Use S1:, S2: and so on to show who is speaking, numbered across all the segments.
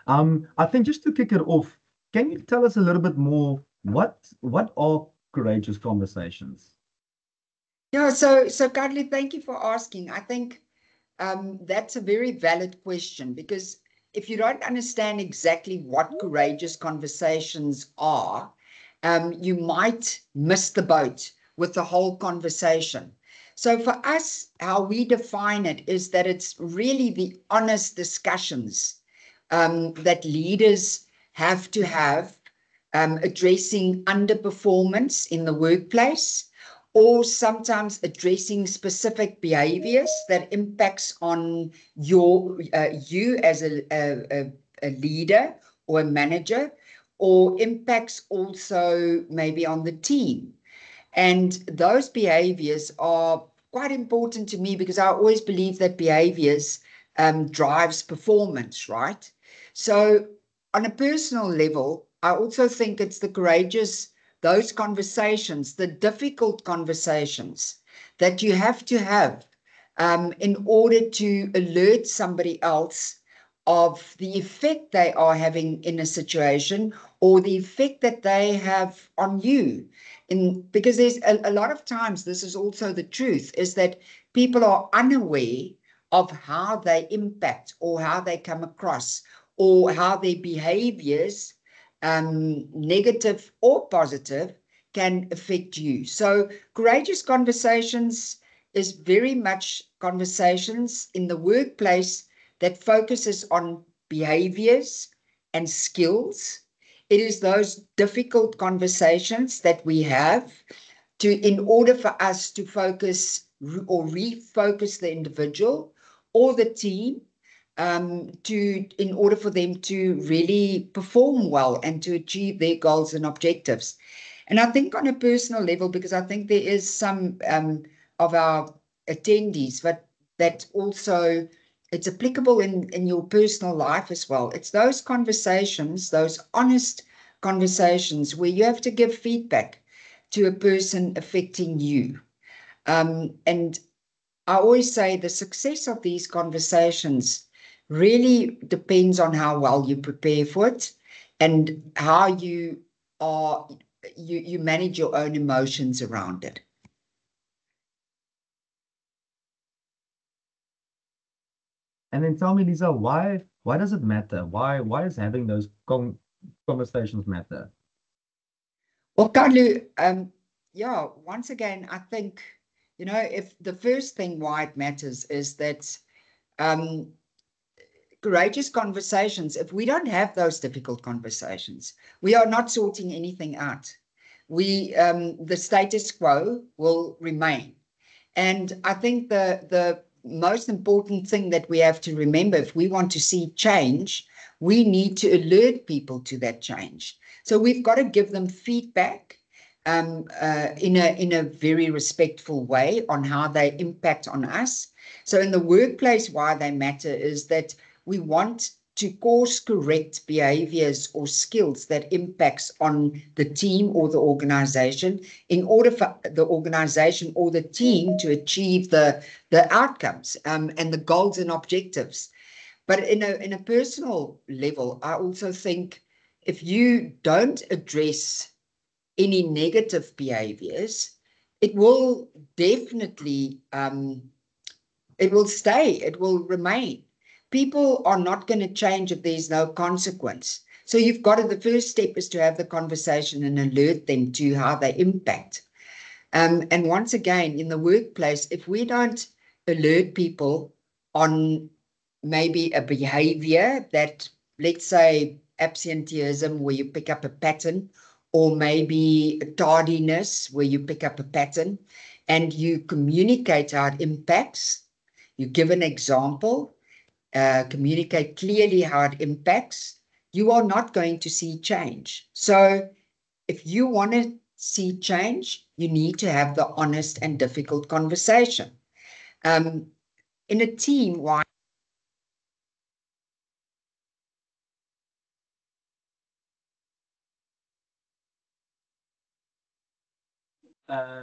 S1: I think just to kick it off, can you tell us a little bit more what are courageous conversations?
S2: Yeah, so Cuddly, thank you for asking. I think that's a very valid question because if you don't understand exactly what courageous conversations are, you might miss the boat with the whole conversation. So for us, how we define it is that it's really the honest discussions that leaders have to have addressing underperformance in the workplace or sometimes addressing specific behaviors that impacts on you as a leader or a manager, or impacts also maybe on the team. And those behaviors are quite important to me because I always believe that behaviors drives performance, right? So on a personal level, I also think it's the courageous, those conversations, the difficult conversations that you have to have in order to alert somebody else of the effect they are having in a situation or the effect that they have on you. Because there's a lot of times, this is also the truth, is that people are unaware of how they impact or how they come across or how their behaviors, negative or positive, can affect you. So courageous conversations is very much conversations in the workplace that focuses on behaviors and skills. It is those difficult conversations that we have in order for us to focus or refocus the individual or the team in order for them to really perform well and to achieve their goals and objectives. And I think on a personal level, because I think there is some of our attendees, but that also it's applicable in your personal life as well. It's those conversations, those honest conversations where you have to give feedback to a person affecting you. And I always say the success of these conversations really depends on how well you prepare for it and how are you manage your own emotions around it.
S1: And then tell me, Lisa, why does it matter? Why is having those conversations matter?
S2: Well, Carlo, yeah, once again, I think, if the first thing why it matters is that um, courageous conversations, if we don't have those difficult conversations, we are not sorting anything out. The status quo will remain. And I think the most important thing that we have to remember, if we want to see change, we need to alert people to that change. So we've got to give them feedback in a very respectful way on how they impact on us. So in the workplace, why they matter is that we want to course correct behaviors or skills that impacts on the team or the organization in order for the organization or the team to achieve the outcomes and the goals and objectives. But in a personal level, I also think if you don't address any negative behaviors, it will definitely it will stay, it will remain. People are not going to change if there's no consequence. So you've got to, the first step is to have the conversation and alert them to how they impact. And once again, in the workplace, if we don't alert people on maybe a behavior that, let's say, absenteeism, where you pick up a pattern, or maybe tardiness, where you pick up a pattern, and you communicate how it impacts, you give an example, communicate clearly how it impacts, you are not going to see change. So if you want to see change, you need to have the honest and difficult conversation. Um, in a team, why?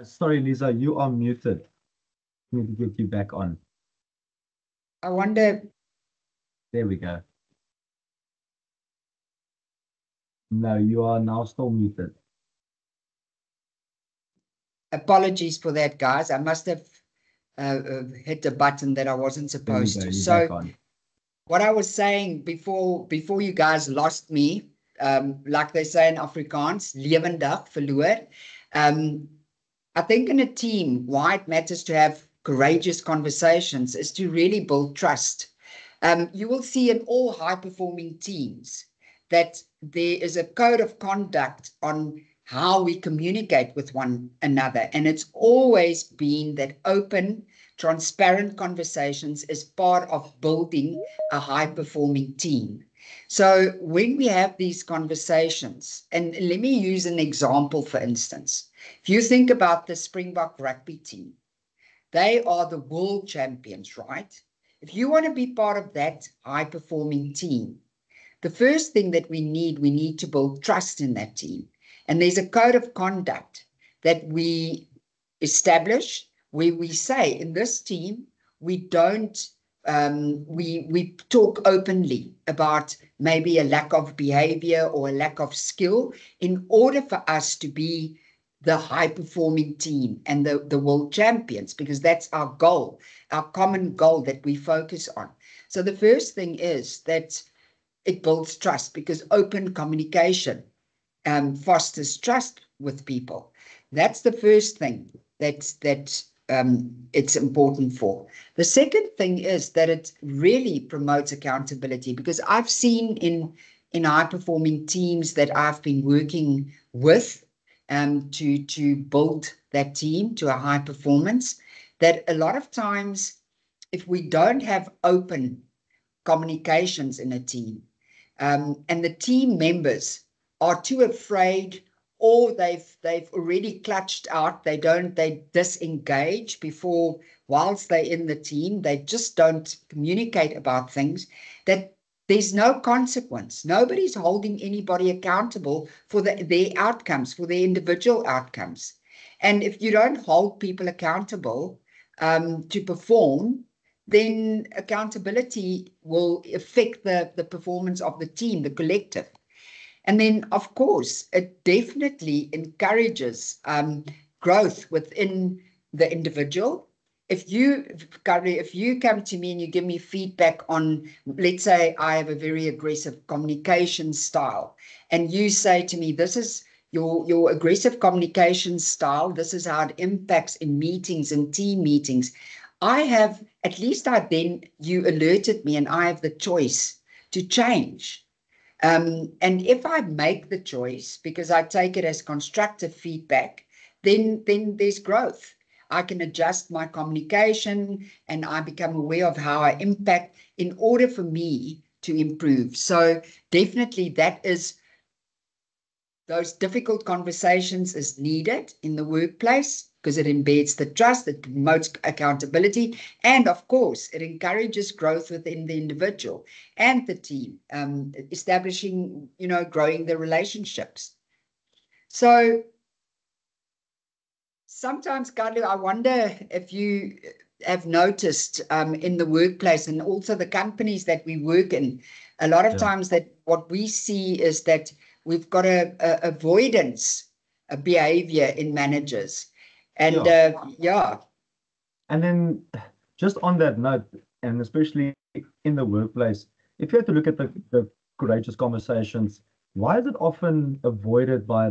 S1: Sorry, Lisa, you are muted. Need to get you back on.
S2: I wonder,
S1: There we go. No, you are now still muted.
S2: Apologies for that, guys. I must have hit a button that I wasn't
S1: There you
S2: supposed
S1: go.
S2: to.
S1: You're back
S2: So
S1: on.
S2: what I was saying before you guys lost me, like they say in Afrikaans, lewendig verloor. I think in a team, why it matters to have courageous conversations is to really build trust. You will see in all high-performing teams that there is a code of conduct on how we communicate with one another. And it's always been that open, transparent conversations is part of building a high-performing team. So when we have these conversations, and let me use an example, for instance. If you think about the Springbok rugby team, they are the world champions, right? If you want to be part of that high-performing team, the first thing that we need to build trust in that team. And there's a code of conduct that we establish where we say in this team, we don't, we talk openly about maybe a lack of behavior or a lack of skill in order for us to be the high-performing team and the world champions, because that's our goal, our common goal that we focus on. So the first thing is that it builds trust, because open communication fosters trust with people. That's the first thing that it's important for. The second thing is that it really promotes accountability, because I've seen in high performing teams that I've been working with to build that team to a high performance, that a lot of times if we don't have open communications in a team, and the team members are too afraid, or they've already clutched out, they disengage before, whilst they're in the team, they just don't communicate about things, that there's no consequence. Nobody's holding anybody accountable for their outcomes, for their individual outcomes. And if you don't hold people accountable to perform, then accountability will affect the performance of the team, the collective. And then, of course, it definitely encourages growth within the individual. If you come to me and you give me feedback on, let's say I have a very aggressive communication style, and you say to me, this is your aggressive communication style, this is how it impacts in meetings and team meetings. At least you alerted me and I have the choice to change. And if I make the choice, because I take it as constructive feedback, then there's growth. I can adjust my communication and I become aware of how I impact in order for me to improve. So definitely those difficult conversations is needed in the workplace, because it embeds the trust, it promotes accountability, and of course, it encourages growth within the individual and the team, establishing, growing the relationships. So sometimes, Carlo, I wonder if you have noticed in the workplace and also the companies that we work in, a lot of times that what we see is that we've got a avoidance behavior in managers. And
S1: And then just on that note, and especially in the workplace, if you had to look at the courageous conversations, why is it often avoided by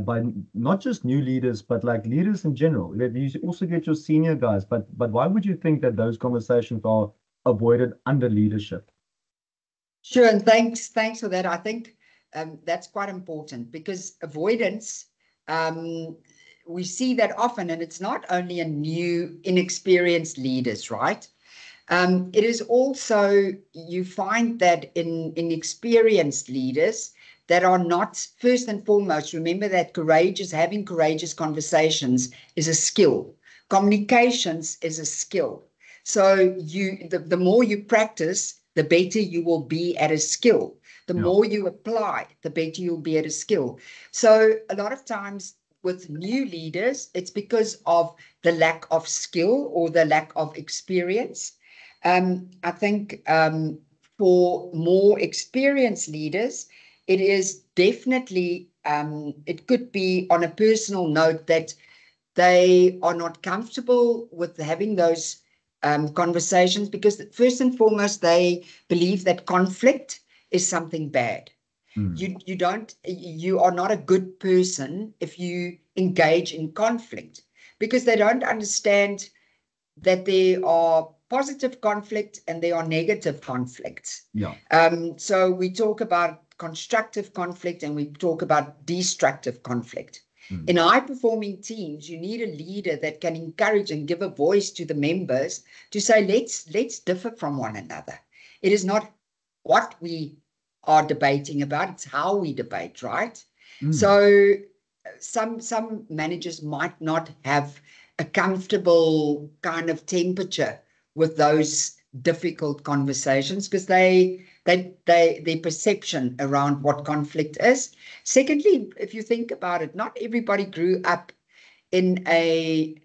S1: not just new leaders, but like leaders in general? You also get your senior guys, but why would you think that those conversations are avoided under leadership?
S2: Sure, and thanks for that. I think that's quite important, because avoidance, we see that often, and it's not only in new, inexperienced leaders, right? It is also, you find that in experienced leaders that are not, first and foremost, remember that having courageous conversations is a skill. Communications is a skill. So the more you practice, the better you will be at a skill. The more you apply, the better you'll be at a skill. So a lot of times with new leaders, it's because of the lack of skill or the lack of experience. I think for more experienced leaders, it is definitely, it could be on a personal note that they are not comfortable with having those conversations because first and foremost, they believe that conflict is something bad. You are not a good person if you engage in conflict because they don't understand that there are positive conflict and there are negative conflicts.
S1: Yeah.
S2: So we talk about constructive conflict and we talk about destructive conflict. In high-performing teams, you need a leader that can encourage and give a voice to the members to say, let's differ from one another. It is not what we are debating about, it's how we debate, right? So some managers might not have a comfortable kind of temperature with those difficult conversations because their perception around what conflict is. Secondly, if you think about it, not everybody grew up in a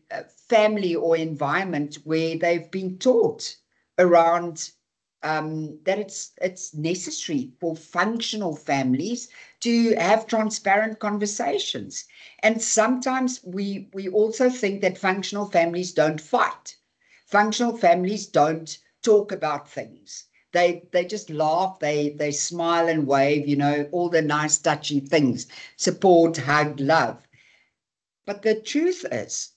S2: family or environment where they've been taught around that it's necessary for functional families to have transparent conversations. And sometimes we also think that functional families don't fight. Functional families don't talk about things. They just laugh, they smile and wave, all the nice touchy things, support, hug, love. But the truth is,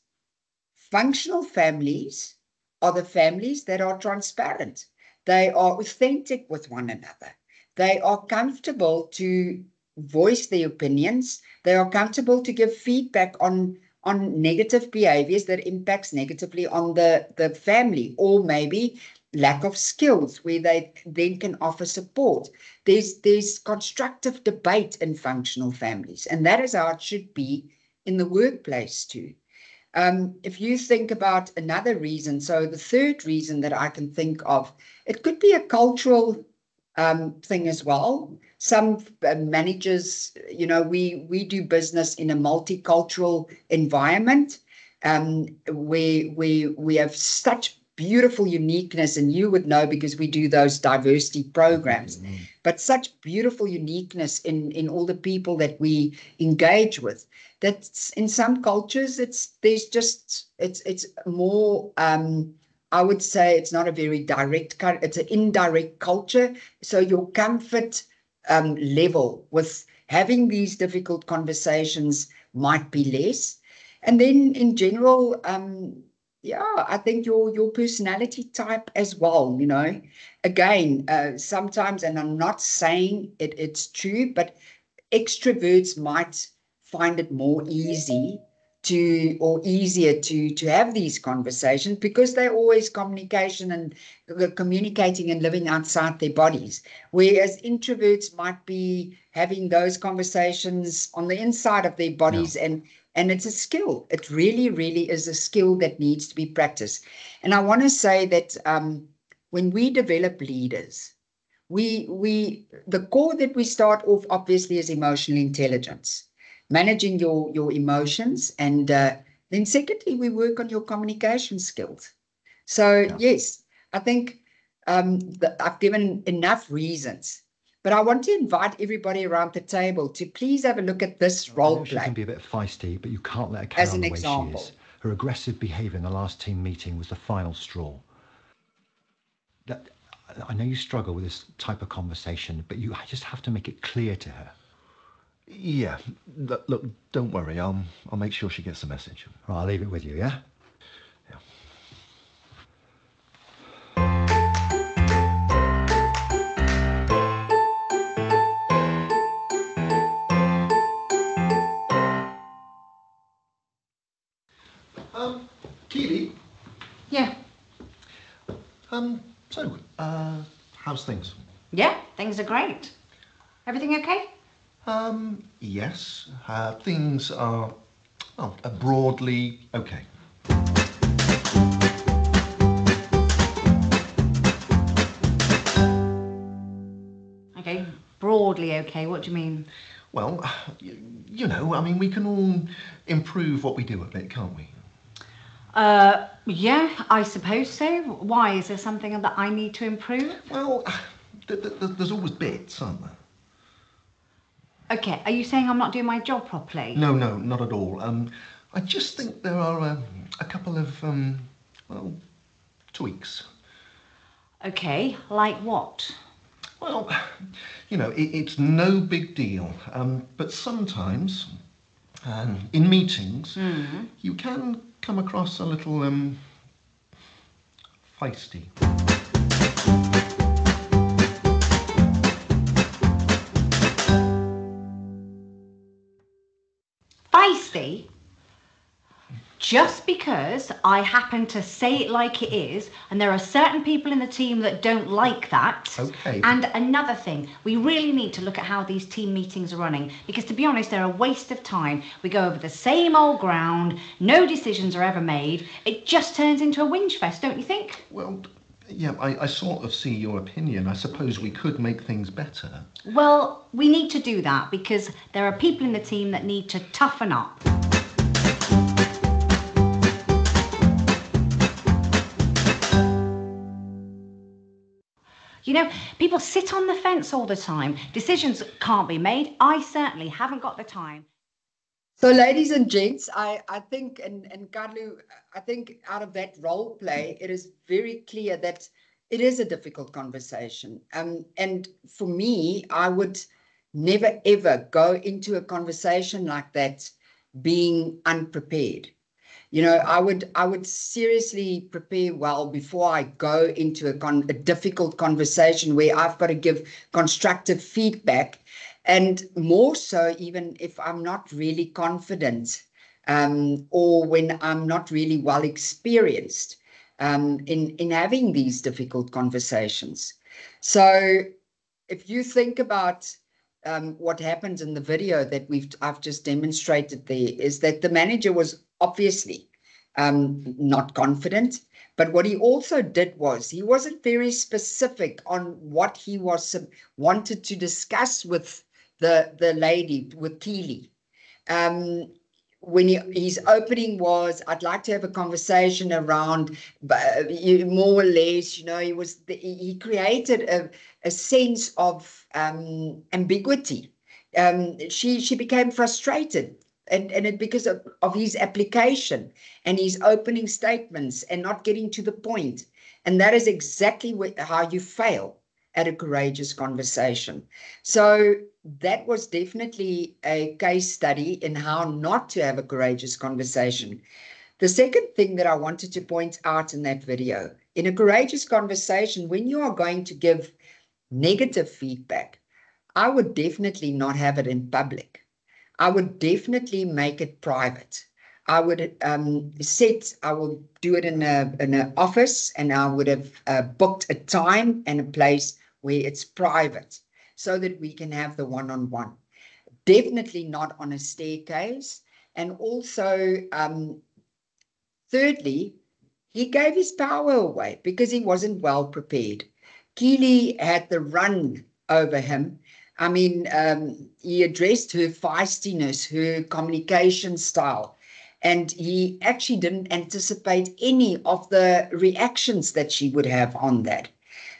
S2: functional families are the families that are transparent. They are authentic with one another. They are comfortable to voice their opinions. They are comfortable to give feedback on negative behaviors that impacts negatively on the family, or maybe lack of skills where they then can offer support. There's constructive debate in functional families, and that is how it should be in the workplace too. If you think about another reason, so the third reason that I can think of, it could be a cultural thing as well. Some managers, we do business in a multicultural environment where we have such beautiful uniqueness, and you would know because we do those diversity programs, but such beautiful uniqueness in all the people that we engage with, that in some cultures it's more I would say it's not a very direct, it's an indirect culture. So your comfort level with having these difficult conversations might be less. And then in general, I think your personality type as well, again, sometimes, and I'm not saying it's true, but extroverts might find it more easier to have these conversations because they're always communicating and living outside their bodies. Whereas introverts might be having those conversations on the inside of their bodies, and it's a skill. It really, really is a skill that needs to be practiced. And I want to say that when we develop leaders, the core that we start off obviously is emotional intelligence, managing your emotions, and then secondly we work on your communication skills. So yes, I think I've given enough reasons, but I want to invite everybody around the table to please have a look at this role play.
S3: She can be a bit feisty, but you can't let her carry on the way
S2: example.
S3: she is. Her aggressive behaviour in the last team meeting was the final straw. I know you struggle with this type of conversation, but you just have to make it clear to her.
S4: Yeah, look, don't worry. I'll make sure she gets the message.
S3: Right, I'll leave it with you, yeah?
S4: Yeah. Keely?
S5: Yeah.
S4: So, how's things?
S5: Yeah, things are great. Everything okay?
S4: Yes. Things are, broadly okay.
S5: Okay, broadly okay. What do you mean?
S4: Well, we can all improve what we do a bit, can't we?
S5: Yeah, I suppose so. Why? Is there something that I need to improve?
S4: Well, there's always bits, aren't there?
S5: Okay, are you saying I'm not doing my job properly?
S4: No, not at all. I just think there are a couple of, well, tweaks.
S5: Okay, like what?
S4: Well, it's no big deal. But sometimes, in meetings, you can come across a little feisty.
S5: Feisty? Just because I happen to say it like it is, and there are certain people in the team that don't like that.
S4: Okay.
S5: And another thing, we really need to look at how these team meetings are running, because to be honest, they're a waste of time. We go over the same old ground, no decisions are ever made. It just turns into a whinge fest, don't you think?
S4: Well, yeah, I sort of see your opinion. I suppose we could make things better.
S5: Well, we need to do that because there are people in the team that need to toughen up. You know, people sit on the fence all the time. Decisions can't be made. I certainly haven't got the time.
S2: So, ladies and gents, I think, and Kadlu, I think out of that role play, it is very clear that it is a difficult conversation. And for me, I would never, ever go into a conversation like that being unprepared. You know, I would seriously prepare well before I go into a difficult conversation where I've got to give constructive feedback. And more so, even if I'm not really confident or when I'm not really well experienced in having these difficult conversations. So if you think about what happened in the video that I've just demonstrated there, is that the manager was obviously not confident. But what he also did was he wasn't very specific on what he wanted to discuss with the lady, with Keely. When his opening was, I'd like to have a conversation around, more or less, he created a sense of ambiguity. She became frustrated, and it because of his application and his opening statements and not getting to the point. And that is exactly how you fail at a courageous conversation. So that was definitely a case study in how not to have a courageous conversation. The second thing that I wanted to point out in that video, in a courageous conversation, when you are going to give negative feedback, I would definitely not have it in public. I would definitely make it private. I would I will do it in an office, and I would have booked a time and a place where it's private so that we can have the one-on-one. Definitely not on a staircase. And also, thirdly, he gave his power away because he wasn't well prepared. Keely had the run over him. I mean, he addressed her feistiness, her communication style, and he actually didn't anticipate any of the reactions that she would have on that.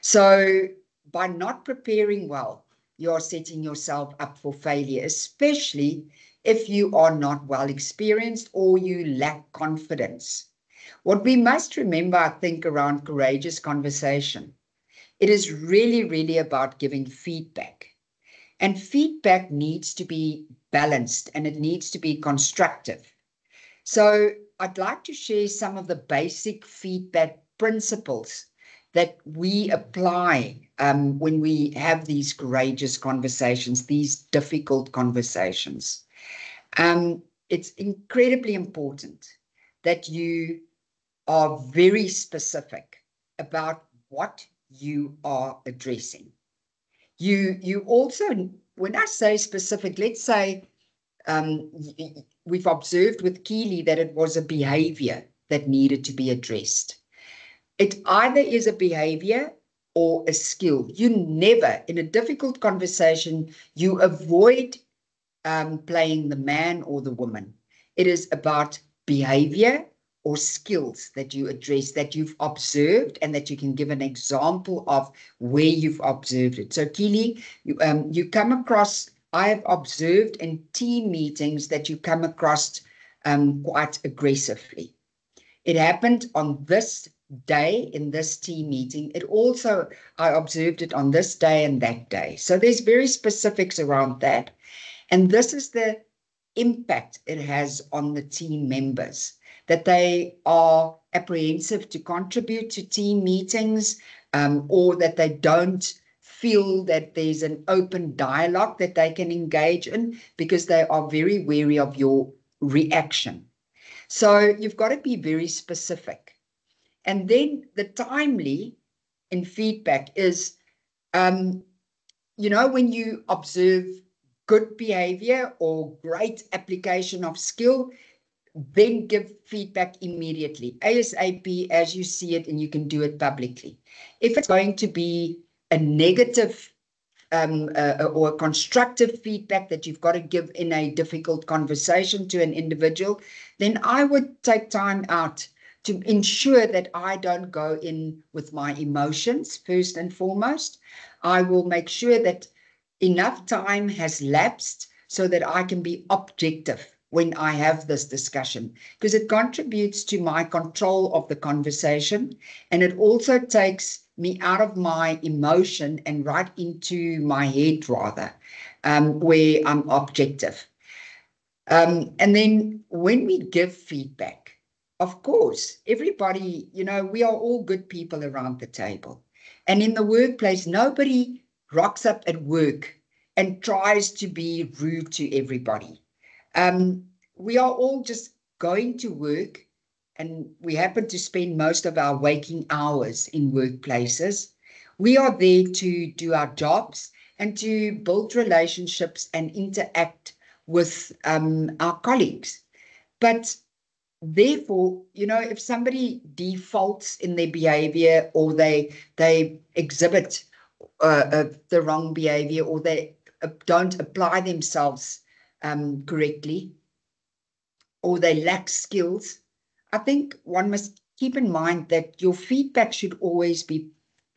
S2: So by not preparing well, you're setting yourself up for failure, especially if you are not well experienced or you lack confidence. What we must remember, I think, around courageous conversation, it is really, really about giving feedback. And feedback needs to be balanced and it needs to be constructive. So I'd like to share some of the basic feedback principles that we apply when we have these courageous conversations, these difficult conversations. It's incredibly important that you are very specific about what you are addressing. You also, when I say specific, let's say we've observed with Keely that it was a behavior that needed to be addressed. It either is a behavior or a skill. You never, in a difficult conversation, you avoid playing the man or the woman. It is about behavior or skills that you address, that you've observed, and that you can give an example of where you've observed it. So Keely, you come across I have observed in team meetings that you come across quite aggressively. It happened on this day in this team meeting. It also, I observed it on this day and that day. So there's very specifics around that. And this is the impact it has on the team members, that they are apprehensive to contribute to team meetings, or that they don't feel that there's an open dialogue that they can engage in because they are very wary of your reaction. So you've got to be very specific. And then the timely in feedback is, when you observe good behavior or great application of skill, then give feedback immediately, ASAP, as you see it, and you can do it publicly. If it's going to be a negative or a constructive feedback that you've got to give in a difficult conversation to an individual, then I would take time out to ensure that I don't go in with my emotions first and foremost. I will make sure that enough time has lapsed so that I can be objective when I have this discussion, because it contributes to my control of the conversation, and it also takes me out of my emotion and right into my head rather, where I'm objective. And then when we give feedback, of course, everybody, we are all good people around the table. And in the workplace, nobody rocks up at work and tries to be rude to everybody. We are all just going to work, and we happen to spend most of our waking hours in workplaces. We are there to do our jobs and to build relationships and interact with our colleagues. But therefore, if somebody defaults in their behavior, or they exhibit the wrong behavior, or they don't apply themselves correctly, or they lack skills, I think one must keep in mind that your feedback should always be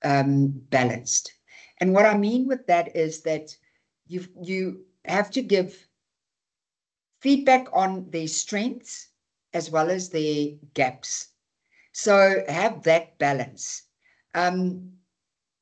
S2: balanced. And what I mean with that is that you have to give feedback on their strengths as well as their gaps. So have that balance.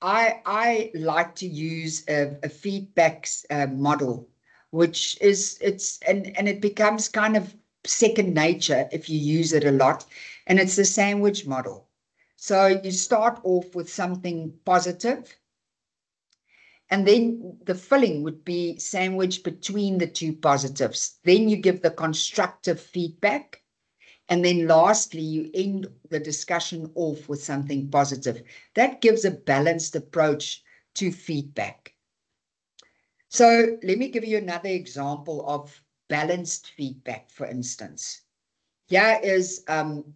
S2: I like to use a feedback model, which is, it becomes kind of second nature if you use it a lot, and it's the sandwich model. So you start off with something positive, and then the filling would be sandwiched between the two positives. Then you give the constructive feedback, and then lastly, you end the discussion off with something positive. That gives a balanced approach to feedback. So let me give you another example of balanced feedback, for instance. Here is,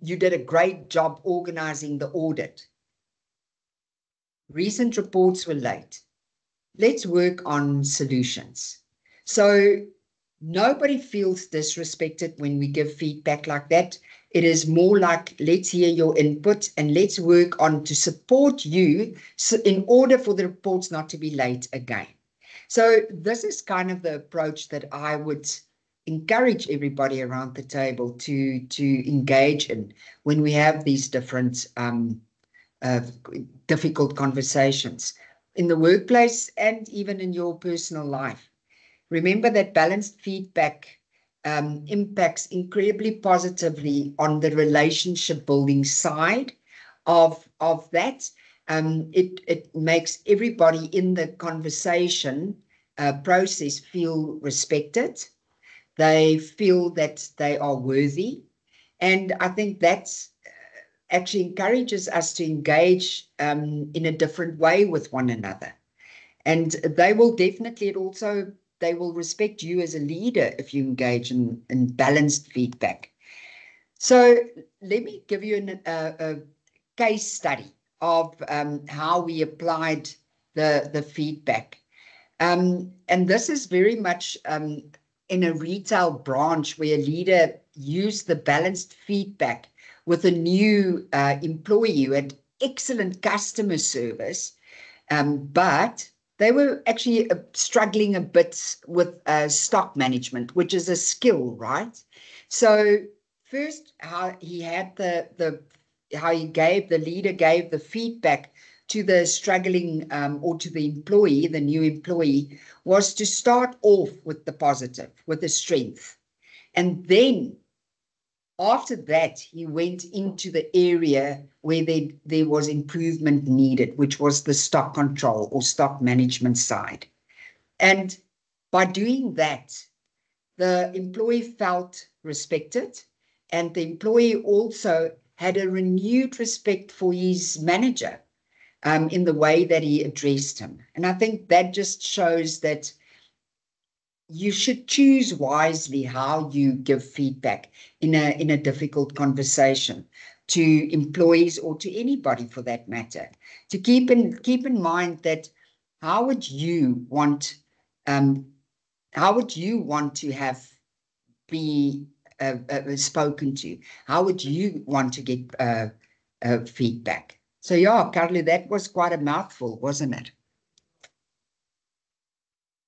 S2: you did a great job organizing the audit. Recent reports were late. Let's work on solutions. So nobody feels disrespected when we give feedback like that. It is more like, let's hear your input and let's work on to support you in order for the reports not to be late again. So this is kind of the approach that I would encourage everybody around the table to engage in when we have these different difficult conversations in the workplace and even in your personal life. Remember that balanced feedback impacts incredibly positively on the relationship building side of that. It makes everybody in the conversation process feel respected. They feel that they are worthy. And I think that's actually encourages us to engage in a different way with one another. And they will definitely, they will respect you as a leader if you engage in balanced feedback. So let me give you a case study of how we applied the feedback. And this is very much in a retail branch where a leader used the balanced feedback with a new employee who had excellent customer service, but they were actually struggling a bit with stock management, which is a skill, right? So first, how he had how the leader gave the feedback to the struggling or to the employee, the new employee, was to start off with the positive, with the strength. And then after that, he went into the area where there was improvement needed, which was the stock control or stock management side. And by doing that, the employee felt respected, and the employee also had a renewed respect for his manager in the way that he addressed him. And I think that just shows that you should choose wisely how you give feedback in a difficult conversation to employees or to anybody for that matter. To keep in mind that how would you want to have be spoken to? How would you want to get feedback? So yeah, Carly, that was quite a mouthful, wasn't it?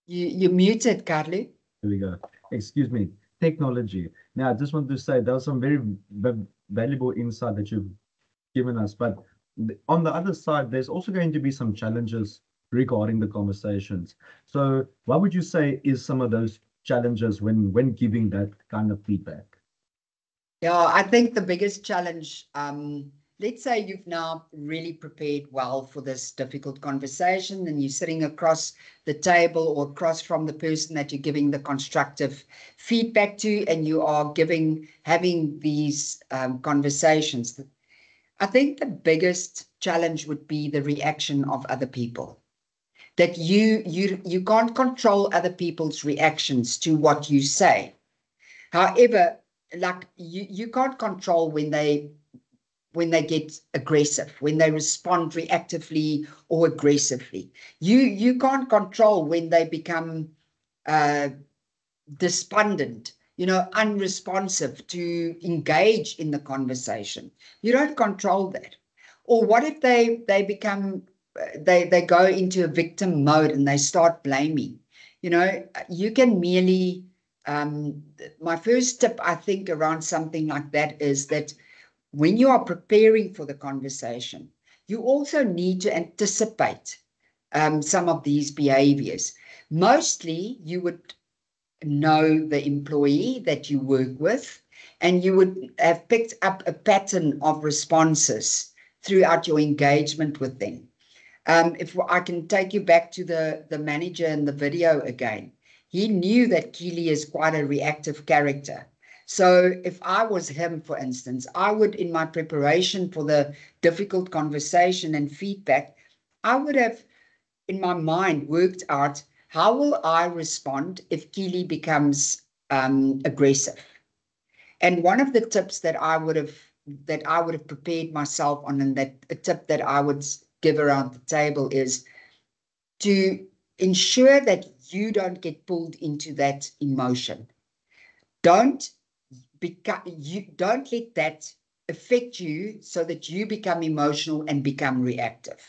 S2: You muted, Carly.
S1: There we go. Excuse me. Technology. Now, I just want to say that was some very valuable insight that you've given us. But on the other side, there's also going to be some challenges regarding the conversations. So what would you say is some of those challenges when giving that kind of feedback?
S2: Yeah, I think the biggest challenge, let's say you've now really prepared well for this difficult conversation and you're sitting across the table or across from the person that you're giving the constructive feedback to, and you are having these conversations. I think the biggest challenge would be the reaction of other people. That you can't control other people's reactions to what you say. However, like you can't control when they get aggressive, when they respond reactively or aggressively. You can't control when they become despondent, unresponsive to engage in the conversation. You don't control that. Or what if they become, they go into a victim mode and they start blaming? You can merely, my first tip, I think, around something like that is that when you are preparing for the conversation, you also need to anticipate some of these behaviors. Mostly, you would know the employee that you work with, and you would have picked up a pattern of responses throughout your engagement with them. If I can take you back to the manager in the video again, he knew that Keely is quite a reactive character. So if I was him, for instance, I would, in my preparation for the difficult conversation and feedback, I would have, in my mind, worked out how will I respond if Keely becomes aggressive. And one of the tips that I would have prepared myself on, and that a tip that I would give around the table is to ensure that you don't get pulled into that emotion. Don't let that affect you so that you become emotional and become reactive,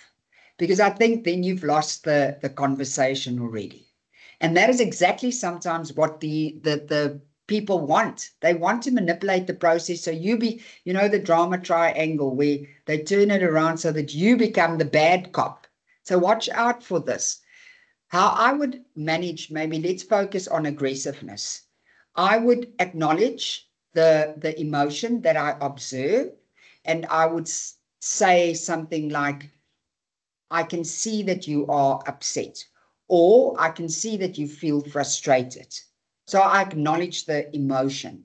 S2: because I think then you've lost the conversation already. And that is exactly sometimes what the people want. They want to manipulate the process. So you be, the drama triangle where they turn it around so that you become the bad cop. So watch out for this. How I would manage, maybe let's focus on aggressiveness. I would acknowledge the emotion that I observe, and I would say something like, I can see that you are upset, or I can see that you feel frustrated. So I acknowledge the emotion.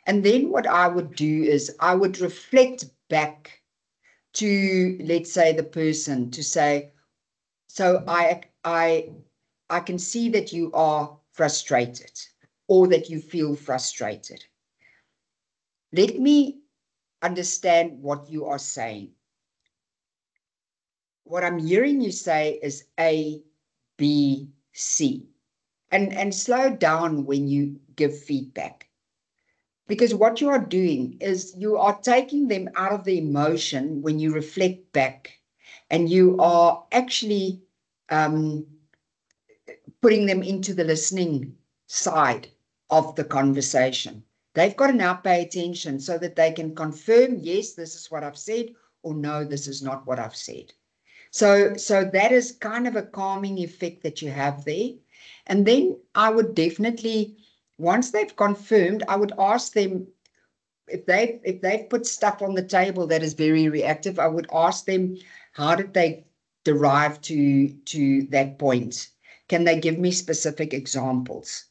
S2: And then what I would do is I would reflect back to, let's say, the person to say, so I can see that you are frustrated or that you feel frustrated. Let me understand what you are saying. What I'm hearing you say is A, B, C. And slow down when you give feedback. Because what you are doing is you are taking them out of the emotion when you reflect back, and you are actually putting them into the listening side of the conversation. They've got to now pay attention so that they can confirm, yes, this is what I've said, or no, this is not what I've said. So that is kind of a calming effect that you have there. And then I would definitely, once they've confirmed, I would ask them, if they've put stuff on the table that is very reactive, I would ask them, how did they derive to that point? Can they give me specific examples?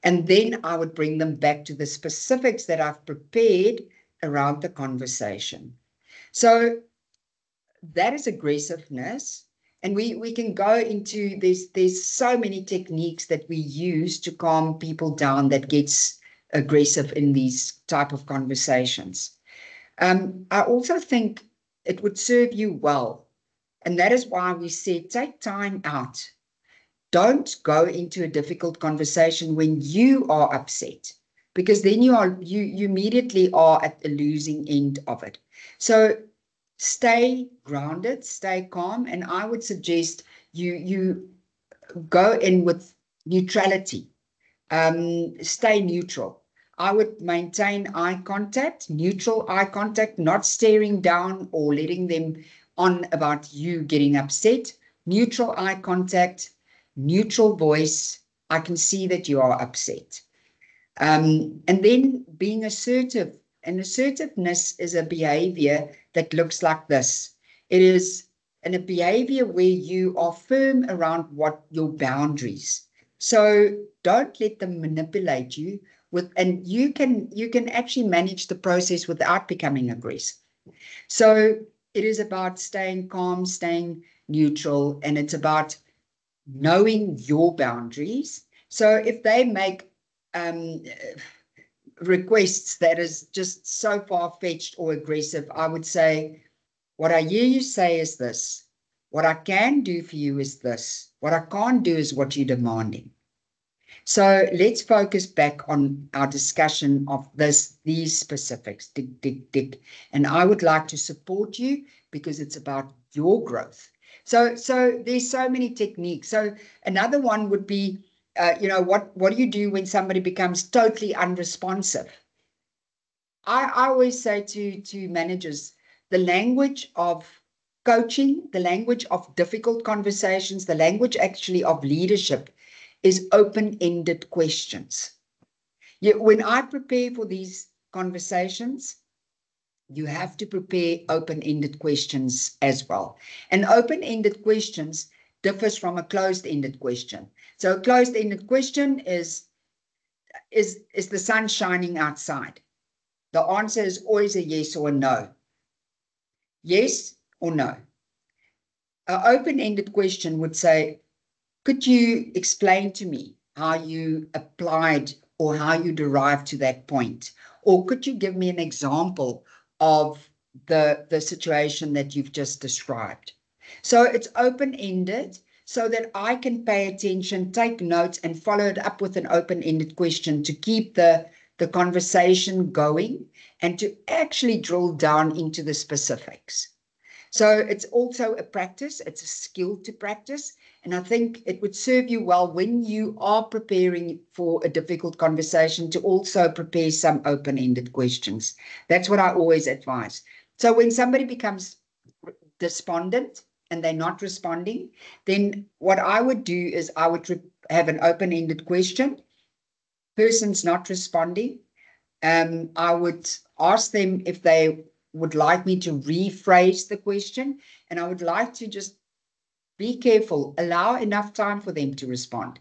S2: And then I would bring them back to the specifics that I've prepared around the conversation. So that is aggressiveness. And we can go into there's so many techniques that we use to calm people down that gets aggressive in these type of conversations. I also think it would serve you well. And that is why we said, take time out. Don't go into a difficult conversation when you are upset, because then you immediately are at the losing end of it. So stay grounded, stay calm, and I would suggest you go in with neutrality. Stay neutral. I would maintain eye contact, neutral eye contact, not staring down or letting them on about you getting upset. Neutral eye contact, neutral voice. I can see that you are upset. And then being assertive. And assertiveness is a behavior that looks like this. It is a behavior where you are firm around what your boundaries. So don't let them manipulate you and you can actually manage the process without becoming aggressive. So it is about staying calm, staying neutral, and it's about knowing your boundaries. So if they make requests that is just so far-fetched or aggressive, I would say, what I hear you say is this. What I can do for you is this. What I can't do is what you're demanding. So let's focus back on our discussion of these specifics. And I would like to support you because it's about your growth. So there's so many techniques. So another one would be, what do you do when somebody becomes totally unresponsive? I always say to managers, the language of coaching, the language of difficult conversations, the language actually of leadership is open-ended questions. When I prepare for these conversations, you have to prepare open-ended questions as well. And open-ended questions differs from a closed-ended question. So a closed-ended question is the sun shining outside? The answer is always a yes or a no. Yes or no. An open-ended question would say, could you explain to me how you applied or how you derived to that point? Or could you give me an example of the situation that you've just described? So it's open-ended so that I can pay attention, take notes, and follow it up with an open-ended question to keep the conversation going and to actually drill down into the specifics. So it's also a practice, it's a skill to practice. And I think it would serve you well when you are preparing for a difficult conversation to also prepare some open-ended questions. That's what I always advise. So when somebody becomes despondent and they're not responding, then what I would do is I would have an open-ended question. Person's not responding. I would ask them if they would like me to rephrase the question, and I would like to just be careful, allow enough time for them to respond.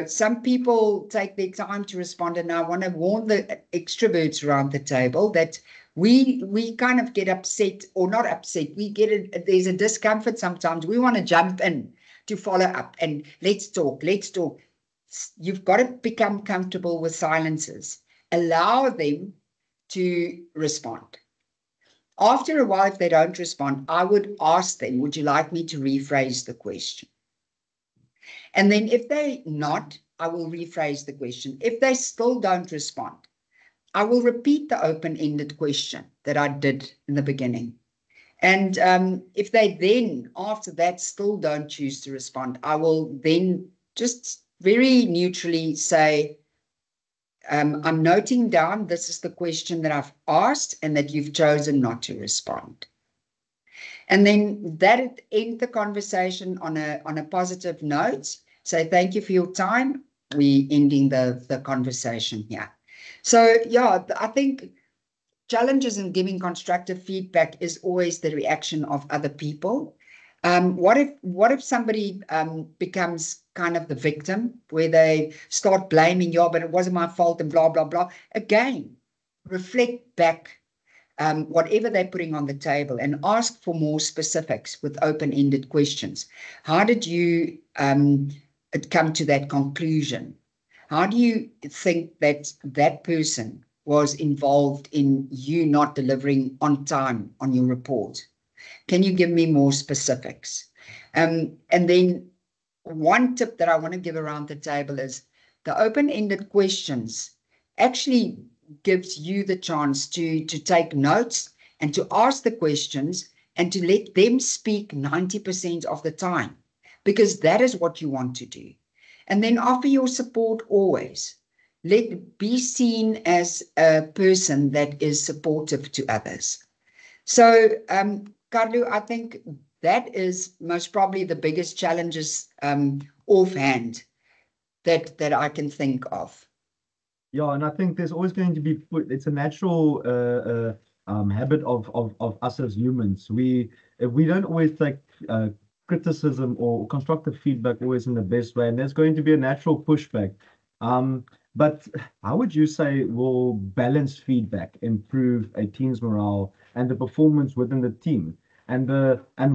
S2: Some people take their time to respond, and I want to warn the extroverts around the table that we kind of get upset, or not upset, there's a discomfort sometimes. We want to jump in to follow up and let's talk. You've got to become comfortable with silences. Allow them to respond. After a while, if they don't respond, I would ask them, would you like me to rephrase the question? And then if they're not, I will rephrase the question. If they still don't respond, I will repeat the open-ended question that I did in the beginning. And if they then, after that, still don't choose to respond, I will then just very neutrally say, I'm noting down this is the question that I've asked and that you've chosen not to respond. And then that end the conversation on a positive note. Say thank you for your time. We ending the conversation here. So yeah, I think challenges in giving constructive feedback is always the reaction of other people. What if somebody becomes kind of the victim, where they start blaming, yeah, but it wasn't my fault and blah, blah, blah. Again, reflect back whatever they're putting on the table and ask for more specifics with open-ended questions. How did you come to that conclusion? How do you think that that person was involved in you not delivering on time on your report? Can you give me more specifics? And then one tip that I want to give around the table is the open-ended questions actually gives you the chance to take notes and to ask the questions and to let them speak 90% of the time, because that is what you want to do. And then offer your support always. Be seen as a person that is supportive to others. So, Carlo, I think that is most probably the biggest challenges offhand that I can think of.
S1: Yeah, and I think there's always going to be, it's a natural habit of us as humans. We don't always take criticism or constructive feedback always in the best way, and there's going to be a natural pushback. But how would you say will balanced feedback improve a team's morale and the performance within the team, and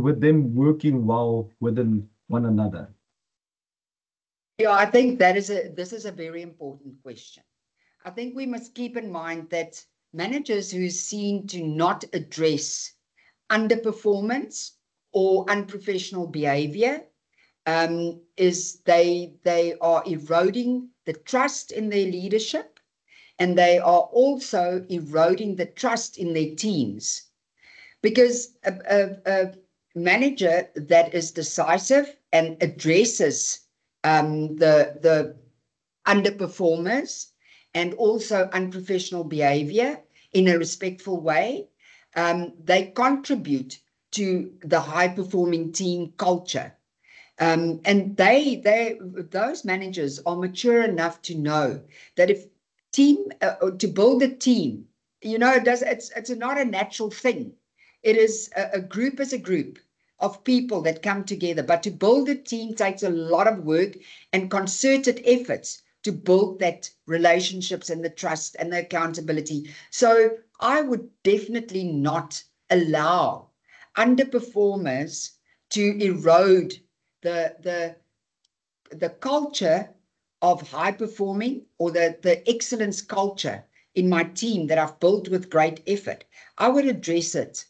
S1: with them working well within one another?
S2: Yeah, I think this is a very important question. I think we must keep in mind that managers who are seen to not address underperformance or unprofessional behavior is they are eroding the trust in their leadership, and they are also eroding the trust in their teams. Because a manager that is decisive and addresses the underperformers and also unprofessional behavior in a respectful way, they contribute to the high-performing team culture. And those managers are mature enough to know that if to build a team, it's not a natural thing. It is a group as a group of people that come together. But to build a team takes a lot of work and concerted efforts to build that relationships and the trust and the accountability. So I would definitely not allow underperformers to erode the culture of high performing or the excellence culture in my team that I've built with great effort. I would address it.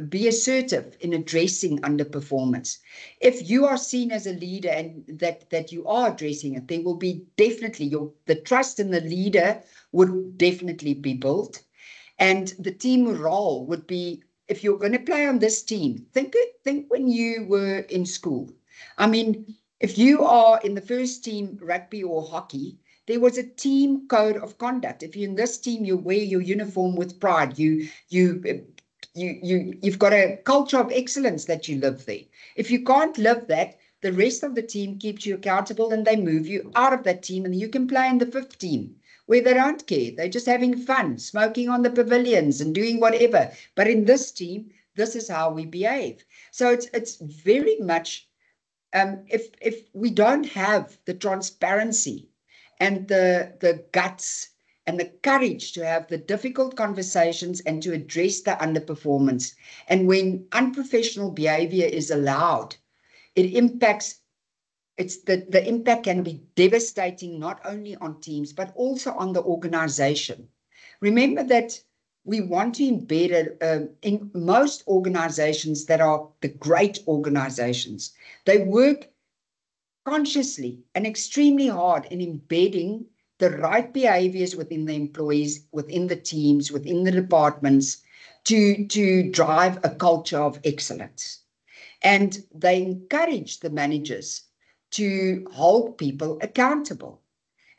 S2: Be assertive in addressing underperformance. If you are seen as a leader and that you are addressing it, there will be definitely the trust in the leader would definitely be built, and the team morale would be. If you're going to play on this team, think when you were in school. I mean, if you are in the first team, rugby or hockey, there was a team code of conduct. If you're in this team, you wear your uniform with pride. You've got a culture of excellence that you live there. If you can't live that, the rest of the team keeps you accountable and they move you out of that team, and you can play in the fifth team where they don't care. They're just having fun, smoking on the pavilions and doing whatever. But in this team, this is how we behave. So it's very much, if we don't have the transparency and the guts and the courage to have the difficult conversations and to address the underperformance, and when unprofessional behavior is allowed, it impacts. The impact can be devastating not only on teams, but also on the organization. Remember that we want to embed it in most organizations that are the great organizations. They work consciously and extremely hard in embedding the right behaviors within the employees, within the teams, within the departments to drive a culture of excellence. And they encourage the managers to hold people accountable.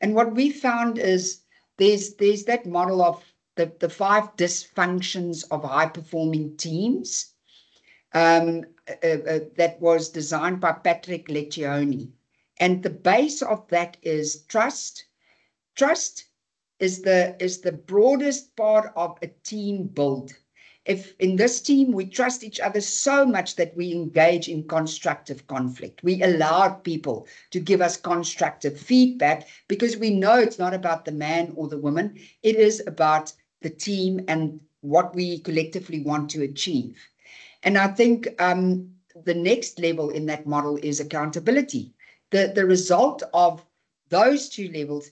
S2: And what we found is there's that model of the 5 dysfunctions of high-performing teams that was designed by Patrick Lencioni. And the base of that is trust. Trust is the broadest part of a team build. If in this team we trust each other so much that we engage in constructive conflict, we allow people to give us constructive feedback because we know it's not about the man or the woman, it is about the team and what we collectively want to achieve. And I think the next level in that model is accountability. The result of those 2 levels,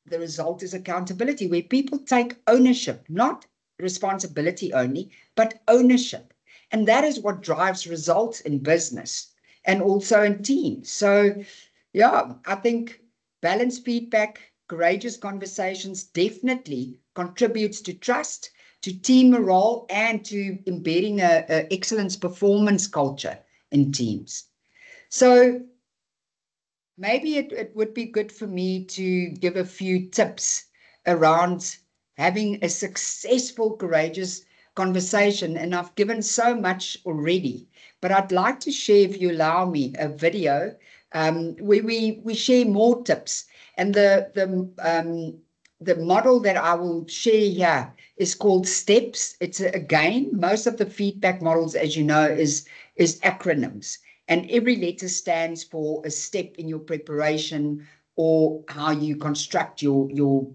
S2: the result is accountability, where people take ownership, not responsibility only, but ownership. And that is what drives results in business and also in teams. So, yeah, I think balanced feedback, courageous conversations definitely contributes to trust, to team morale, and to embedding a excellence performance culture in teams. So maybe it would be good for me to give a few tips around having a successful, courageous conversation. And I've given so much already, but I'd like to share, if you allow me, a video where we share more tips. And the model that I will share here is called STEPS. It's again, most of the feedback models, as you know, is acronyms. And every letter stands for a step in your preparation or how you construct your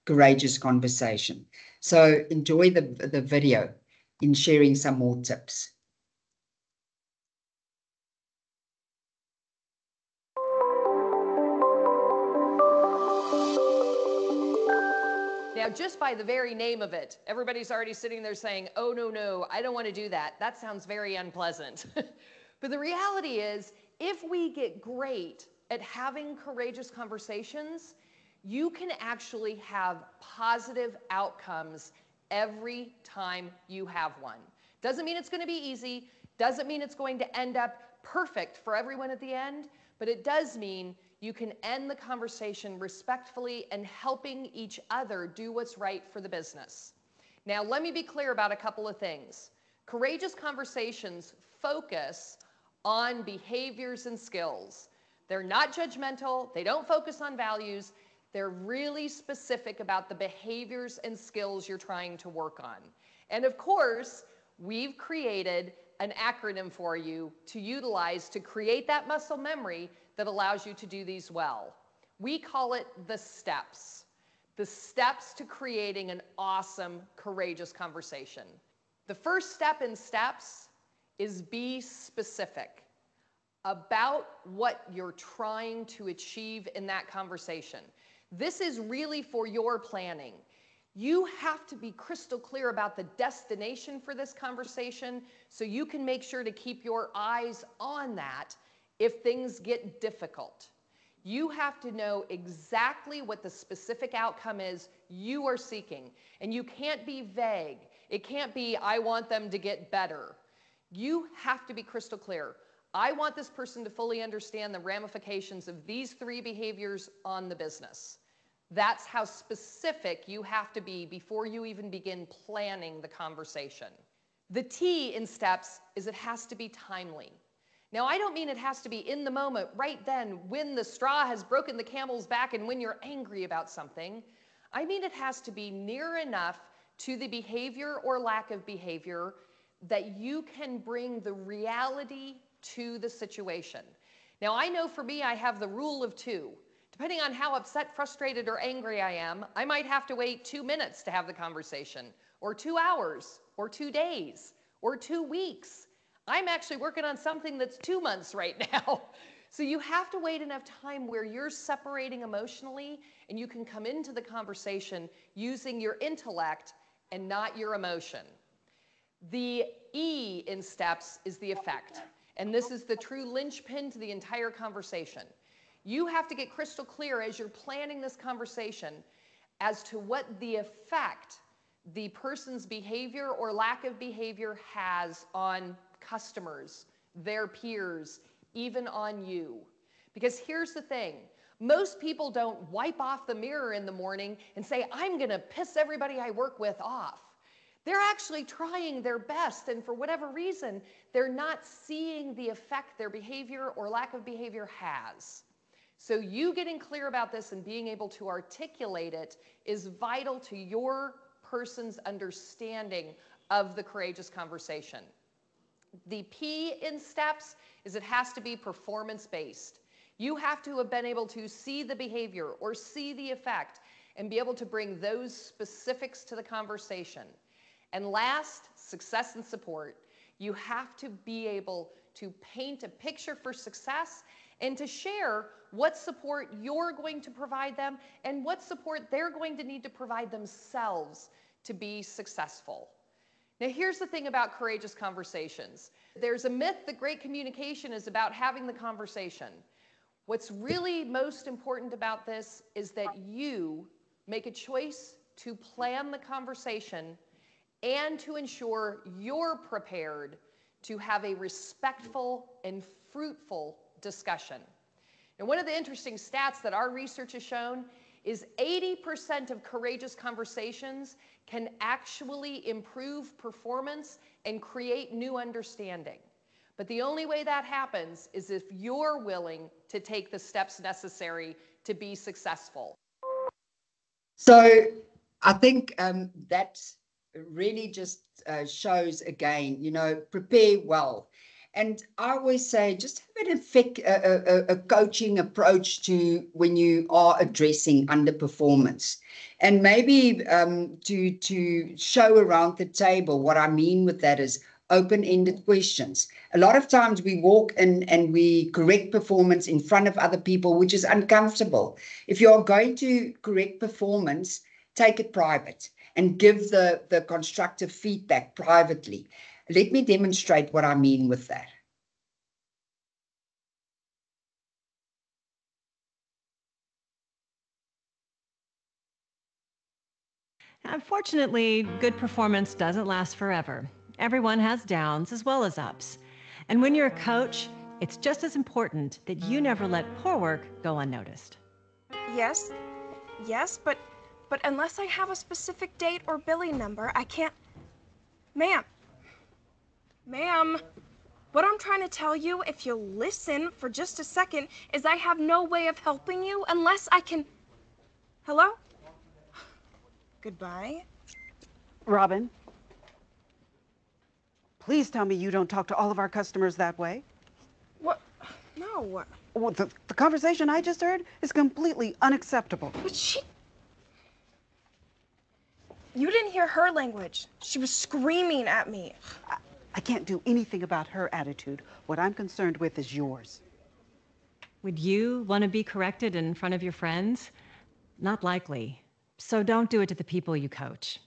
S2: courageous conversation. So enjoy the video in sharing some more tips.
S6: Now, just by the very name of it, everybody's already sitting there saying, oh, no, I don't want to do that. That sounds very unpleasant. But the reality is, if we get great at having courageous conversations, you can actually have positive outcomes every time you have one. Doesn't mean it's going to be easy, doesn't mean it's going to end up perfect for everyone at the end, but it does mean you can end the conversation respectfully and helping each other do what's right for the business. Now, let me be clear about a couple of things. Courageous conversations focus on behaviors and skills. They're not judgmental, they don't focus on values, they're really specific about the behaviors and skills you're trying to work on. And of course, we've created an acronym for you to utilize to create that muscle memory that allows you to do these well. We call it the STEPS. The steps to creating an awesome, courageous conversation. The first step in STEPS is be specific about what you're trying to achieve in that conversation. This is really for your planning. You have to be crystal clear about the destination for this conversation so you can make sure to keep your eyes on that if things get difficult. You have to know exactly what the specific outcome is you are seeking. And you can't be vague. It can't be, I want them to get better. You have to be crystal clear. I want this person to fully understand the ramifications of these 3 behaviors on the business. That's how specific you have to be before you even begin planning the conversation. The T in STEPS is it has to be timely. Now, I don't mean it has to be in the moment, right then, when the straw has broken the camel's back and when you're angry about something. I mean it has to be near enough to the behavior or lack of behavior that you can bring the reality to the situation. Now, I know for me, I have the rule of 2. Depending on how upset, frustrated, or angry I am, I might have to wait 2 minutes to have the conversation, or 2 hours, or 2 days, or 2 weeks. I'm actually working on something that's 2 months right now. So you have to wait enough time where you're separating emotionally and you can come into the conversation using your intellect and not your emotion. The E in STEPS is the effect. And this is the true linchpin to the entire conversation. You have to get crystal clear as you're planning this conversation as to what the effect the person's behavior or lack of behavior has on customers, their peers, even on you. Because here's the thing, most people don't wipe off the mirror in the morning and say, I'm gonna piss everybody I work with off. They're actually trying their best, and for whatever reason, they're not seeing the effect their behavior or lack of behavior has. So you getting clear about this and being able to articulate it is vital to your person's understanding of the courageous conversation. The P in STEPS is it has to be performance-based. You have to have been able to see the behavior or see the effect and be able to bring those specifics to the conversation. And last, success and support. You have to be able to paint a picture for success and to share what support you're going to provide them and what support they're going to need to provide themselves to be successful. Now, here's the thing about courageous conversations. There's a myth that great communication is about having the conversation. What's really most important about this is that you make a choice to plan the conversation and to ensure you're prepared to have a respectful and fruitful discussion. And one of the interesting stats that our research has shown is 80% of courageous conversations can actually improve performance and create new understanding. But the only way that happens is if you're willing to take the steps necessary to be successful.
S2: So I think that really just shows again, you know, prepare well. And I always say, just have a coaching approach to when you are addressing underperformance. And maybe to show around the table, what I mean with that is open-ended questions. A lot of times we walk in and we correct performance in front of other people, which is uncomfortable. If you're going to correct performance, take it private and give the constructive feedback privately. Let me demonstrate what I mean with that.
S7: Unfortunately, good performance doesn't last forever. Everyone has downs as well as ups. And when you're a coach, it's just as important that you never let poor work go unnoticed.
S8: Yes, but unless I have a specific date or billing number, I can't... Ma'am, what I'm trying to tell you, if you'll listen for just a second, is I have no way of helping you unless I can... Hello? Goodbye.
S9: Robin, please tell me you don't talk to all of our customers that way.
S8: What? No.
S9: Well, the conversation I just heard is completely unacceptable.
S8: But You didn't hear her language. She was screaming at me.
S9: I can't do anything about her attitude. What I'm concerned with is yours.
S7: Would you want to be corrected in front of your friends? Not likely. So don't do it to the people you coach.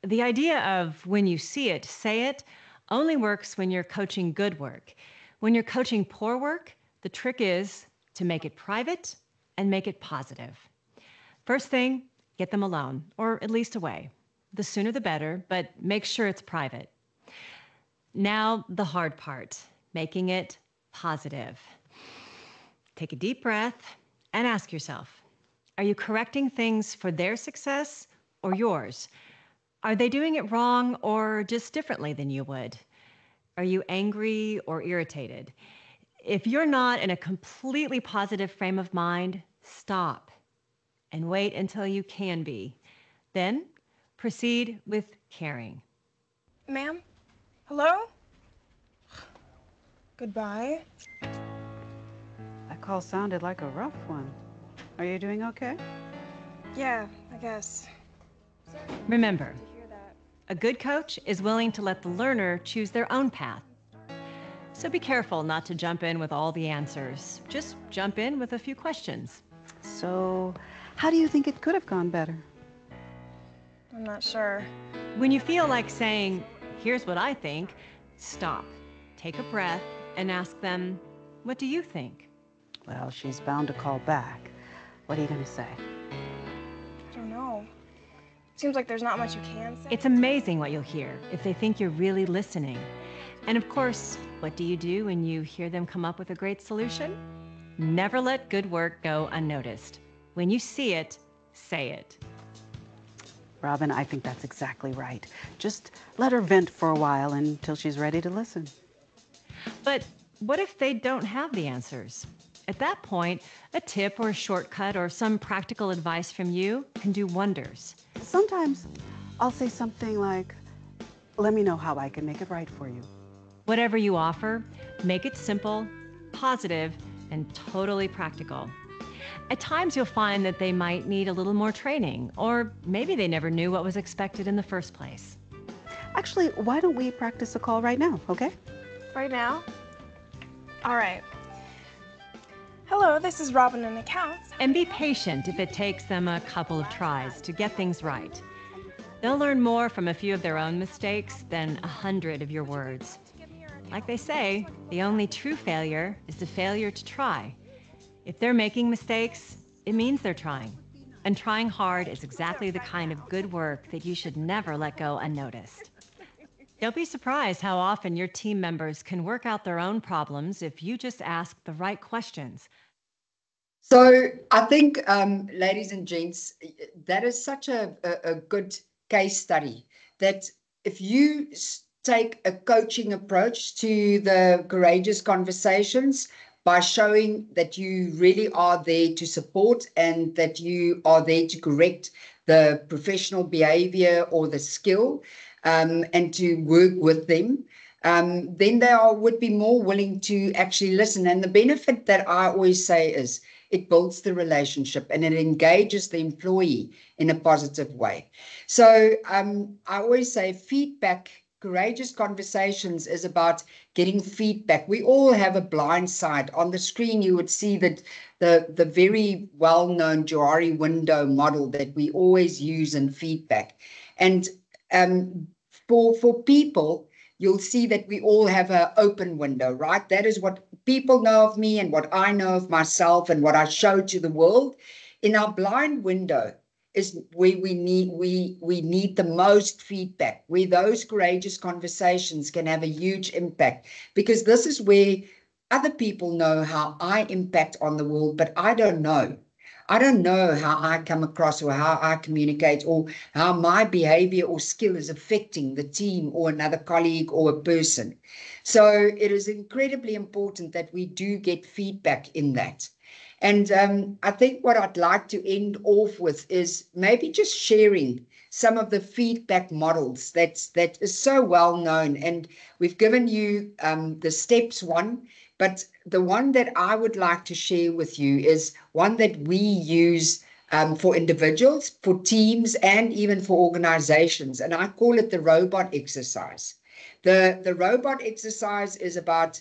S7: The idea of when you see it, say it, only works when you're coaching good work. When you're coaching poor work, the trick is to make it private and make it positive. First thing, get them alone, or at least away. The sooner the better, but make sure it's private. Now, the hard part, making it positive. Take a deep breath and ask yourself, are you correcting things for their success or yours? Are they doing it wrong or just differently than you would? Are you angry or irritated? If you're not in a completely positive frame of mind, stop and wait until you can be. Then proceed with caring.
S8: Ma'am? Hello? Goodbye.
S9: That call sounded like a rough one. Are you doing okay?
S8: Yeah, I guess.
S7: Remember, a good coach is willing to let the learner choose their own path. So be careful not to jump in with all the answers. Just jump in with a few questions.
S9: So, how do you think it could have gone better?
S8: I'm not sure.
S7: When you feel like saying, here's what I think, stop, take a breath, and ask them, what do you think?
S9: Well, she's bound to call back. What are you going to say?
S8: I don't know. Seems like there's not much you can say.
S7: It's amazing what you'll hear if they think you're really listening. And of course, what do you do when you hear them come up with a great solution? Never let good work go unnoticed. When you see it, say it.
S9: Robin, I think that's exactly right. Just let her vent for a while until she's ready to listen.
S7: But what if they don't have the answers? At that point, a tip or a shortcut or some practical advice from you can do wonders.
S9: Sometimes I'll say something like, let me know how I can make it right for you.
S7: Whatever you offer, make it simple, positive, and totally practical. At times you'll find that they might need a little more training, or maybe they never knew what was expected in the first place.
S9: Actually, why don't we practice a call right now, okay?
S8: Right now? All right. Hello, this is Robin in accounts.
S7: And be patient if it takes them a couple of tries to get things right. They'll learn more from a few of their own mistakes than 100 of your words. Like they say, the only true failure is the failure to try. If they're making mistakes, it means they're trying. And trying hard is exactly the kind of good work that you should never let go unnoticed. You'll be surprised how often your team members can work out their own problems if you just ask the right questions.
S2: So I think, ladies and gents, that is such a good case study, that if you take a coaching approach to the courageous conversations by showing that you really are there to support and that you are there to correct the professional behavior or the skill, and to work with them, then they would be more willing to actually listen. And the benefit that I always say is it builds the relationship and it engages the employee in a positive way. So I always say feedback, courageous conversations is about getting feedback. We all have a blind side. On the screen, you would see that the very well-known Johari window model that we always use in feedback. And for people, you'll see that we all have an open window, right? That is what people know of me and what I know of myself and what I show to the world. In our blind window is where we need the most feedback, where those courageous conversations can have a huge impact, because this is where other people know how I impact on the world, but I don't know. I don't know how I come across or how I communicate or how my behavior or skill is affecting the team or another colleague or a person. So it is incredibly important that we do get feedback in that. And I think what I'd like to end off with is maybe just sharing some of the feedback models that is so well known. And we've given you the steps one, but the one that I would like to share with you is one that we use for individuals, for teams, and even for organizations. And I call it the robot exercise. The robot exercise is about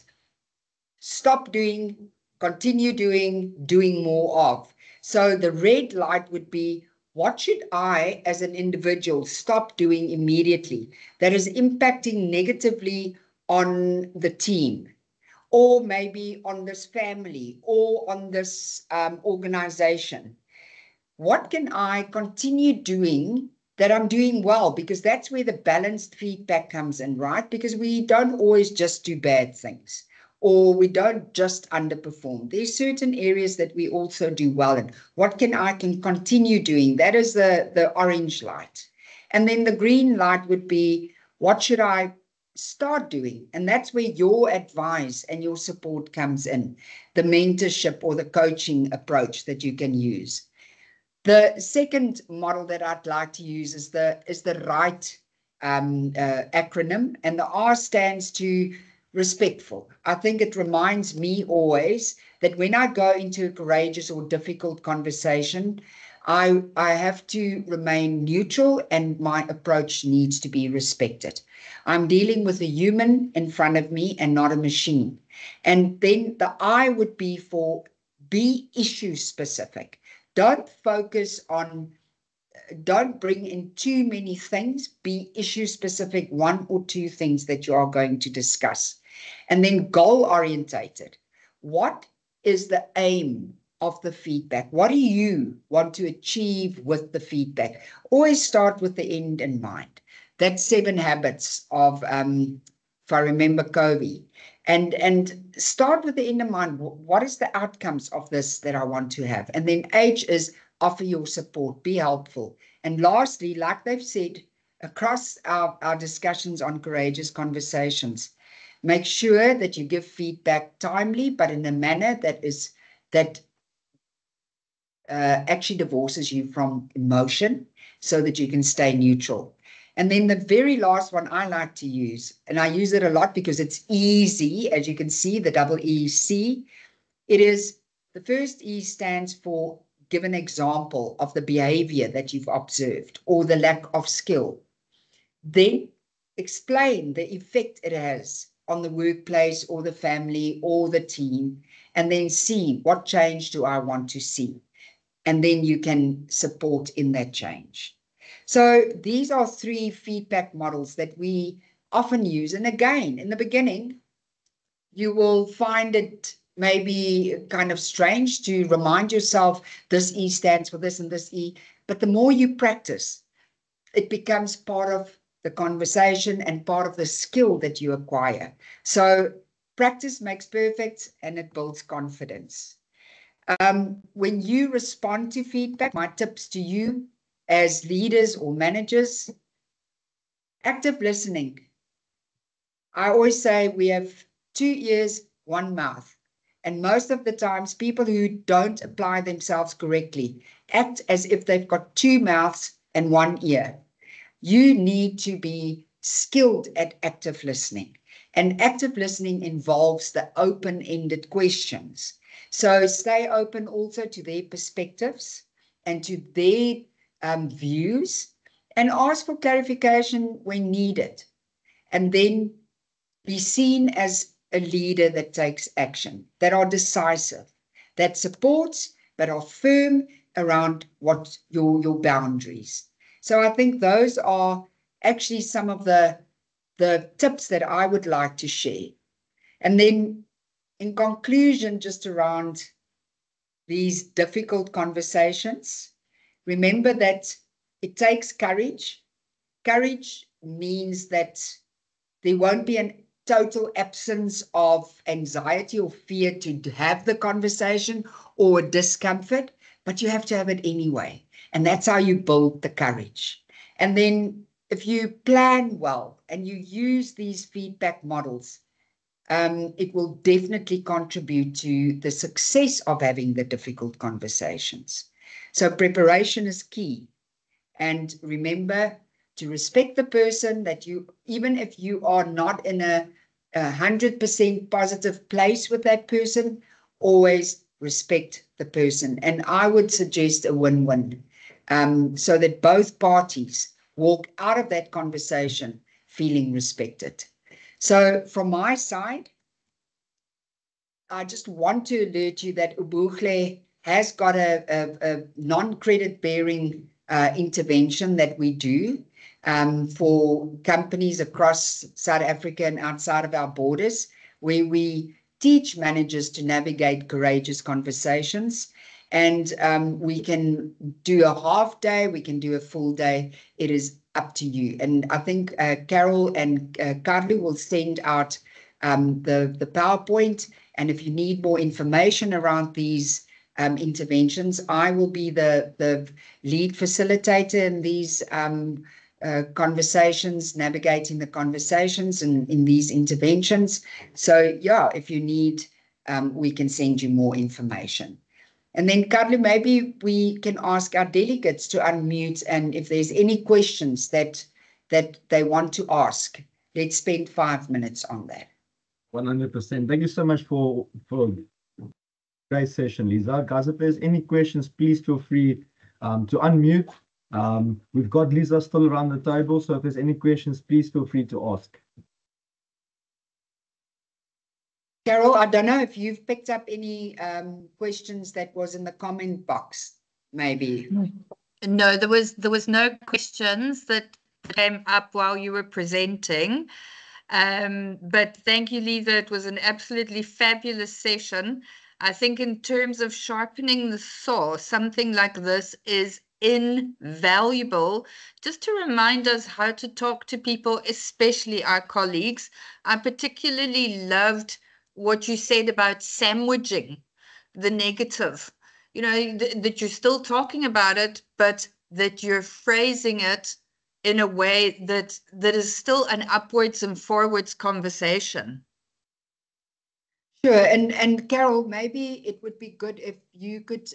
S2: stop doing, continue doing, doing more of. So the red light would be, what should I, as an individual, stop doing immediately that is impacting negatively on the team, or maybe on this family, or on this organization? What can I continue doing that I'm doing well? Because that's where the balanced feedback comes in, right? Because we don't always just do bad things, or we don't just underperform. There's certain areas that we also do well in. What can I continue doing? That is the orange light. And then the green light would be, what should I start doing? And that's where your advice and your support comes in, the mentorship or the coaching approach that you can use. The second model that I'd like to use is the RIGHT acronym, and the R stands to respectful. I think it reminds me always that when I go into a courageous or difficult conversation, I have to remain neutral and my approach needs to be respected. I'm dealing with a human in front of me and not a machine. And then the I would be for be issue specific. Don't focus on, don't bring in too many things. Be issue specific, one or two things that you are going to discuss. And then goal orientated. What is the aim of the feedback? What do you want to achieve with the feedback? Always start with the end in mind. That's 7 habits of, if I remember Covey. And start with the end in mind. What is the outcomes of this that I want to have? And then H is offer your support, be helpful. And lastly, like they've said, across our discussions on courageous conversations, make sure that you give feedback timely, but in a manner that actually divorces you from emotion so that you can stay neutral. And then the very last one I like to use, and I use it a lot because it's easy, as you can see, the double EC. It is, the first E stands for give an example of the behavior that you've observed or the lack of skill. Then explain the effect it has on the workplace or the family or the team, and then see what change do I want to see. And then you can support in that change. So these are 3 feedback models that we often use. And again, in the beginning, you will find it maybe kind of strange to remind yourself this E stands for this and this E. But the more you practice, it becomes part of the conversation and part of the skill that you acquire. So practice makes perfect, and it builds confidence. When you respond to feedback, my tips to you as leaders or managers, active listening. I always say we have 2 ears, 1 mouth. And most of the times, people who don't apply themselves correctly act as if they've got 2 mouths and 1 ear. You need to be skilled at active listening. And active listening involves the open-ended questions. So stay open also to their perspectives and to their views, and ask for clarification when needed. And then be seen as a leader that takes action, that are decisive, that supports, but are firm around what your boundaries. So I think those are actually some of the tips that I would like to share. And then in conclusion, just around these difficult conversations, remember that it takes courage. Courage means that there won't be a total absence of anxiety or fear to have the conversation or discomfort, but you have to have it anyway. And that's how you build the courage. And then if you plan well and you use these feedback models, it will definitely contribute to the success of having the difficult conversations. So preparation is key. And remember to respect the person that you, even if you are not in a 100% positive place with that person, always respect the person. And I would suggest a win-win, so that both parties walk out of that conversation feeling respected. So from my side, I just want to alert you that Ubuhle has got a non-credit bearing intervention that we do for companies across South Africa and outside of our borders, where we teach managers to navigate courageous conversations. And we can do a half day, we can do a full day. It is up to you. And I think Carol and Carly will send out the PowerPoint. And if you need more information around these interventions, I will be the lead facilitator in these conversations, navigating the conversations and in these interventions. So yeah, if you need, we can send you more information. And then, Carly, maybe we can ask our delegates to unmute, and if there's any questions that they want to ask, let's spend 5 minutes on that.
S1: 100%. Thank you so much for great session, Lisa. Guys, if there's any questions, please feel free to unmute. We've got Lisa still around the table, so if there's any questions, please feel free to ask.
S2: Carol, I don't know if you've picked up any questions that was in the comment box, maybe.
S10: No, there was no questions that came up while you were presenting. But thank you, Lisa. It was an absolutely fabulous session. I think in terms of sharpening the saw, something like this is invaluable just to remind us how to talk to people, especially our colleagues. I particularly loved what you said about sandwiching the negative, that you're still talking about it, but that you're phrasing it in a way that is still an upwards and forwards conversation.
S2: Sure, and Carol, maybe it would be good if you could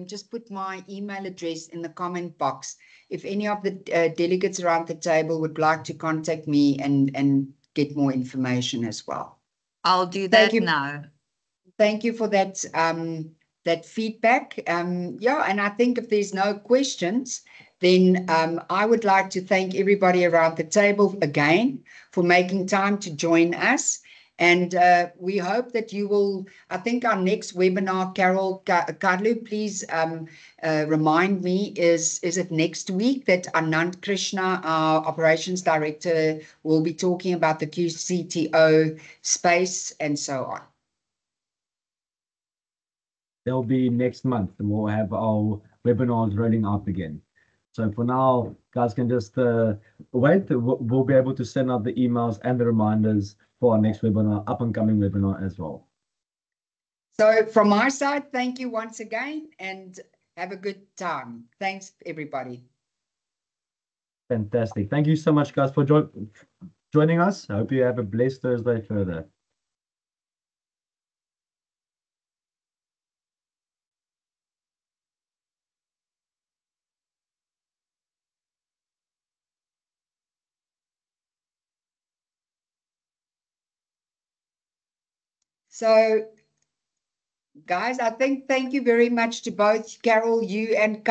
S2: just put my email address in the comment box. If any of the delegates around the table would like to contact me and get more information as well.
S10: I'll do that now.
S2: Thank you for that that feedback. Yeah, and I think if there's no questions, then I would like to thank everybody around the table again for making time to join us. And we hope that you will, I think our next webinar, Carol Kadlu, please remind me, is it next week that Anand Krishna, our operations director, will be talking about the QCTO space and so on?
S1: They'll be next month. We'll have our webinars rolling out again. So for now, guys can just wait. We'll be able to send out the emails and the reminders for our next webinar, up and coming webinar as well.
S2: So from my side, thank you once again and have a good time. Thanks, everybody.
S1: Fantastic. Thank you so much, guys, for joining us. I hope you have a blessed Thursday further.
S2: So, guys, I think thank you very much to both Carol, you and